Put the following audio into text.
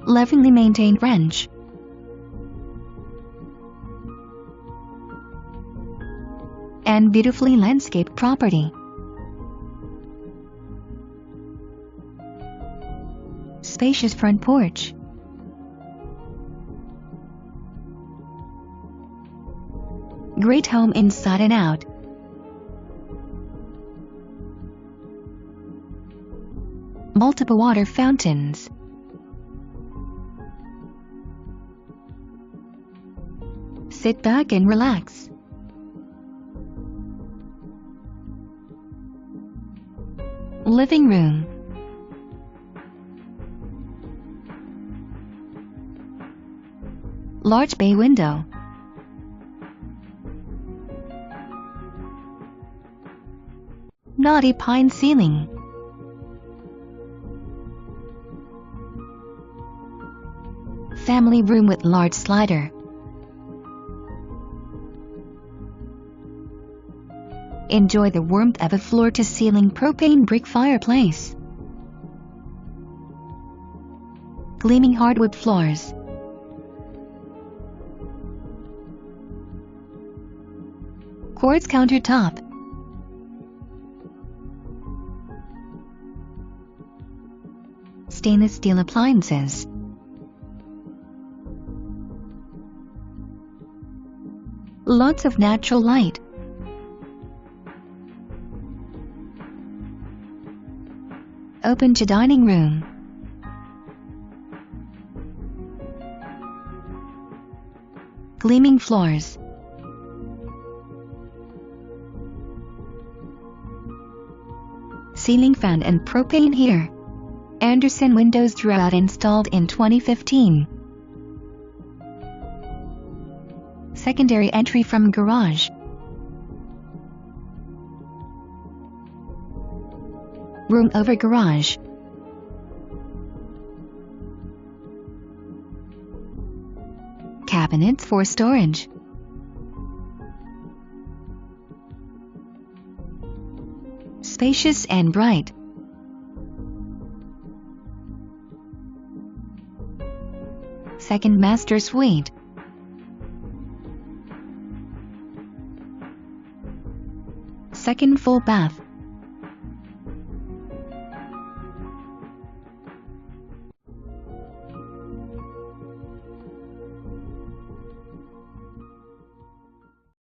lovingly maintained ranch. And beautifully landscaped property. Spacious front porch. Great home inside and out. Multiple water fountains. Sit back and relax. Living room. Large bay window. Knotty pine ceiling. Family room with large slider. Enjoy the warmth of a floor-to-ceiling propane brick fireplace. Gleaming hardwood floors. Quartz countertop. Stainless steel appliances. Lots of natural light. Open to dining room. Gleaming floors. Ceiling fan and propane heater. Anderson windows throughout installed in 2015. Secondary entry from garage. Room over garage. Cabinets for storage. Spacious and bright. Second master suite. Second full bath.